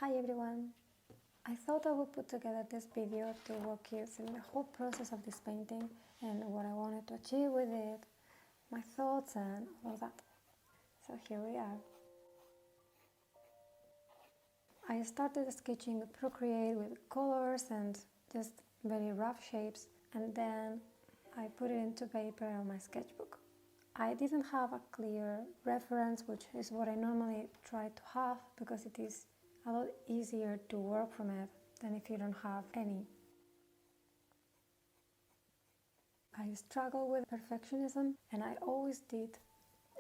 Hi everyone! I thought I would put together this video to walk you through the whole process of this painting and what I wanted to achieve with it, my thoughts and all of that. So here we are. I started sketching Procreate with colors and just very rough shapes, and then I put it into paper on my sketchbook. I didn't have a clear reference, which is what I normally try to have because it is a lot easier to work from it than if you don't have any. I struggle with perfectionism, and I always did.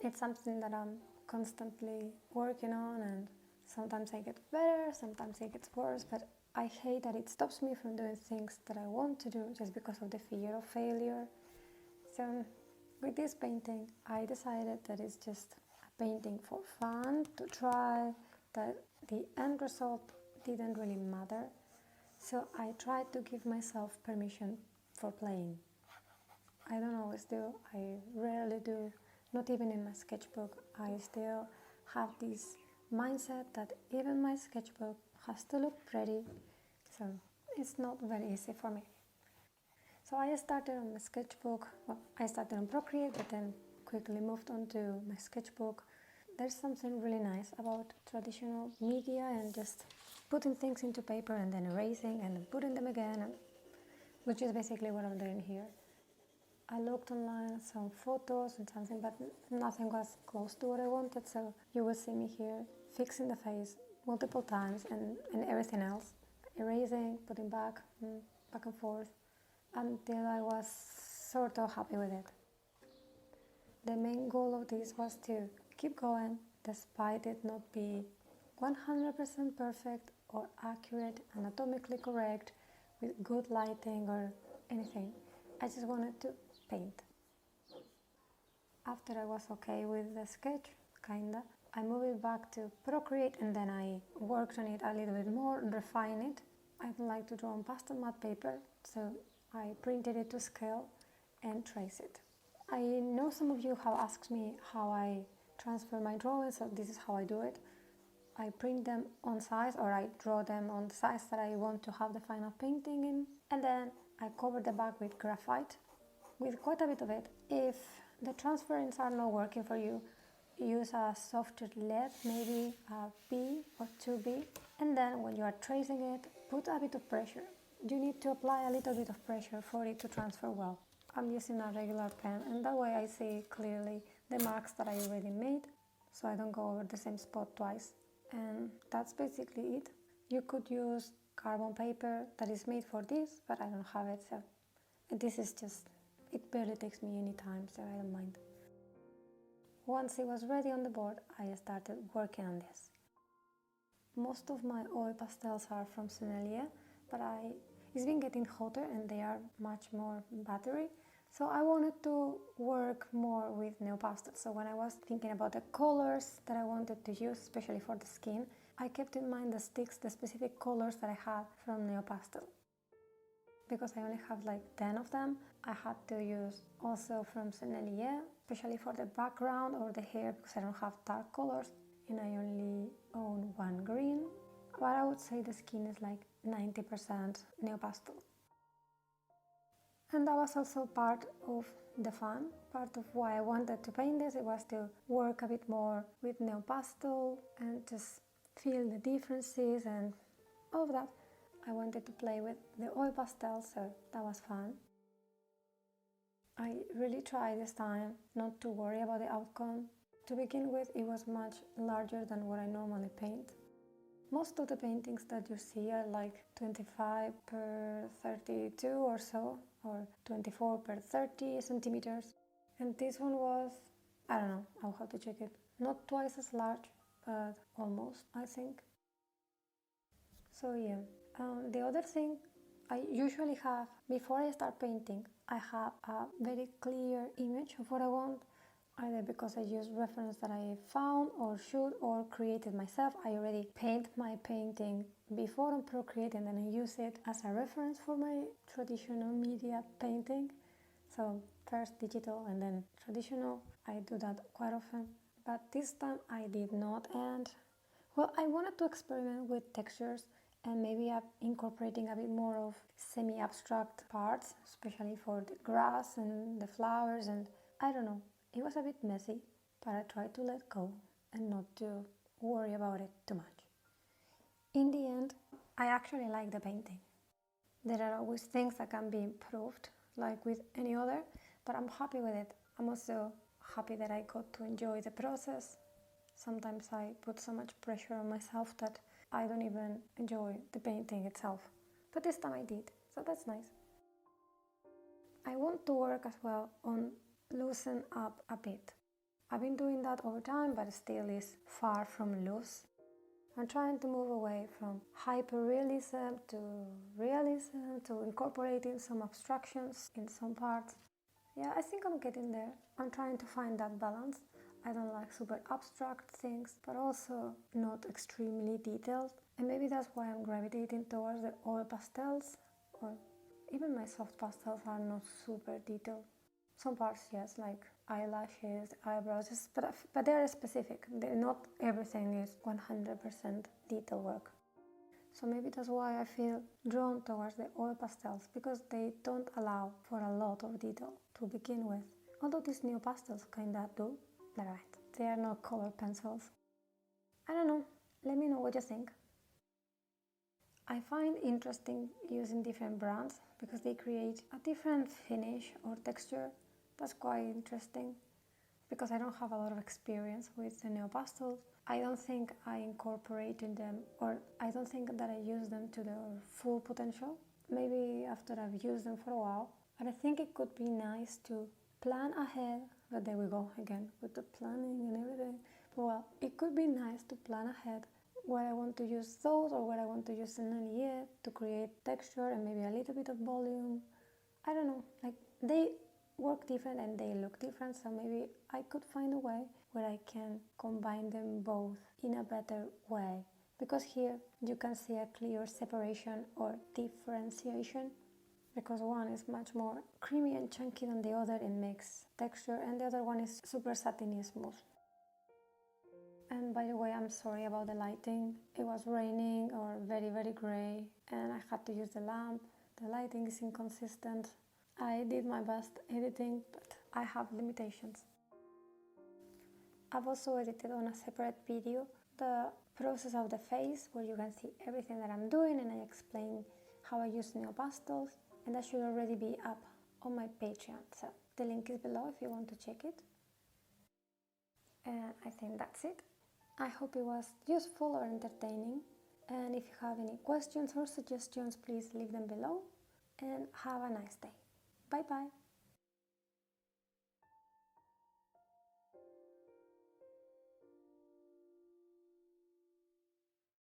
It's something that I'm constantly working on, and sometimes I get better, sometimes it gets worse, but I hate that it stops me from doing things that I want to do just because of the fear of failure. So with this painting, I decided that it's just a painting for fun, to try, that the end result didn't really matter. So I tried to give myself permission for playing. I don't always do, I rarely do, not even in my sketchbook. I still have this mindset that even my sketchbook has to look pretty, so it's not very easy for me. So I started on my sketchbook, I started on Procreate, but then quickly moved on to my sketchbook. There's something really nice about traditional media and just putting things into paper and then erasing and then putting them again, which is basically what I'm doing here. I looked online at some photos and something, but nothing was close to what I wanted, so you will see me here fixing the face multiple times and everything else. Erasing, putting back and forth, until I was sort of happy with it. The main goal of this was to keep going despite it not be 100% perfect or accurate, anatomically correct, with good lighting or anything. I just wanted to paint. After I was okay with the sketch, kinda, I moved it back to Procreate and then I worked on it a little bit more, refine it. I don't like to draw on Pastelmat paper, so I printed it to scale and trace it. I know some of you have asked me how I transfer my drawings, so this is how I do it. I print them on size, or I draw them on the size that I want to have the final painting in, and then I cover the back with graphite, with quite a bit of it. If the transference are not working for you, use a softer lead, maybe a B or 2B, and then when you are tracing it, put a bit of pressure. You need to apply a little bit of pressure for it to transfer well. I'm using a regular pen, and that way I see clearly the marks that I already made, so I don't go over the same spot twice. And that's basically it. You could use carbon paper that is made for this, but I don't have it, so this is just, it barely takes me any time, so I don't mind. Once it was ready on the board, I started working on this. Most of my oil pastels are from Sennelier, but it's been getting hotter and they are much more battery. So I wanted to work more with Neopastel. So when I was thinking about the colors that I wanted to use, especially for the skin, I kept in mind the sticks, the specific colors that I had from Neopastel. Because I only have like 10 of them, I had to use also from Sennelier, especially for the background or the hair, because I don't have dark colors and I only own one green. But I would say the skin is like 90% Neopastel. And that was also part of the fun, part of why I wanted to paint this. It was to work a bit more with Neopastel and just feel the differences and all of that. I wanted to play with the oil pastels, so that was fun. I really tried this time not to worry about the outcome. To begin with, it was much larger than what I normally paint. Most of the paintings that you see are like 25 per 32 or so, or 24 per 30 centimeters. And this one was, I don't know, I'll have to check it. Not twice as large, but almost, I think. So yeah. The other thing I usually have, before I start painting, I have a very clear image of what I want, either because I use reference that I found or shoot or created myself. I already paint my painting before on Procreate and then I use it as a reference for my traditional media painting. So first digital and then traditional. I do that quite often. But this time I did not, and Well, I wanted to experiment with textures and maybe incorporating a bit more of semi-abstract parts, especially for the grass and the flowers, and I don't know, it was a bit messy, but I tried to let go and not to worry about it too much. In the end, I actually like the painting. There are always things that can be improved, like with any other, but I'm happy with it. I'm also happy that I got to enjoy the process. Sometimes I put so much pressure on myself that I don't even enjoy the painting itself. But this time I did, so that's nice. I want to work as well on loosen up a bit. I've been doing that over time, but it still is far from loose. I'm trying to move away from hyper-realism to realism, to incorporating some abstractions in some parts. Yeah, I think I'm getting there. I'm trying to find that balance. I don't like super abstract things, but also not extremely detailed. And maybe that's why I'm gravitating towards the oil pastels, or even my soft pastels are not super detailed. Some parts, yes, like eyelashes, eyebrows, but they're specific. Not everything is 100% detail work. So maybe that's why I feel drawn towards the oil pastels, because they don't allow for a lot of detail to begin with. Although these Neopastels kinda do, they're right. They are not color pencils. I don't know, let me know what you think. I find interesting using different brands because they create a different finish or texture. That's quite interesting because I don't have a lot of experience with the Neopastels. I don't think I incorporated them, or I don't think that I use them to their full potential. Maybe after I've used them for a while. But I think it could be nice to plan ahead. But there we go again with the planning and everything. But well, it could be nice to plan ahead where I want to use those or where I want to use Sennelier to create texture and maybe a little bit of volume. I don't know, like they work different and they look different, so maybe I could find a way where I can combine them both in a better way. Because here you can see a clear separation or differentiation, because one is much more creamy and chunky than the other in mixed texture, and the other one is super satiny smooth. And by the way, I'm sorry about the lighting. It was raining or very, very grey, and I had to use the lamp. The lighting is inconsistent. I did my best editing, but I have limitations. I've also edited on a separate video the process of the face, where you can see everything that I'm doing, and I explain how I use Neopastels, and that should already be up on my Patreon, so the link is below if you want to check it. And I think that's it. I hope it was useful or entertaining, and if you have any questions or suggestions, please leave them below, and have a nice day. Bye bye!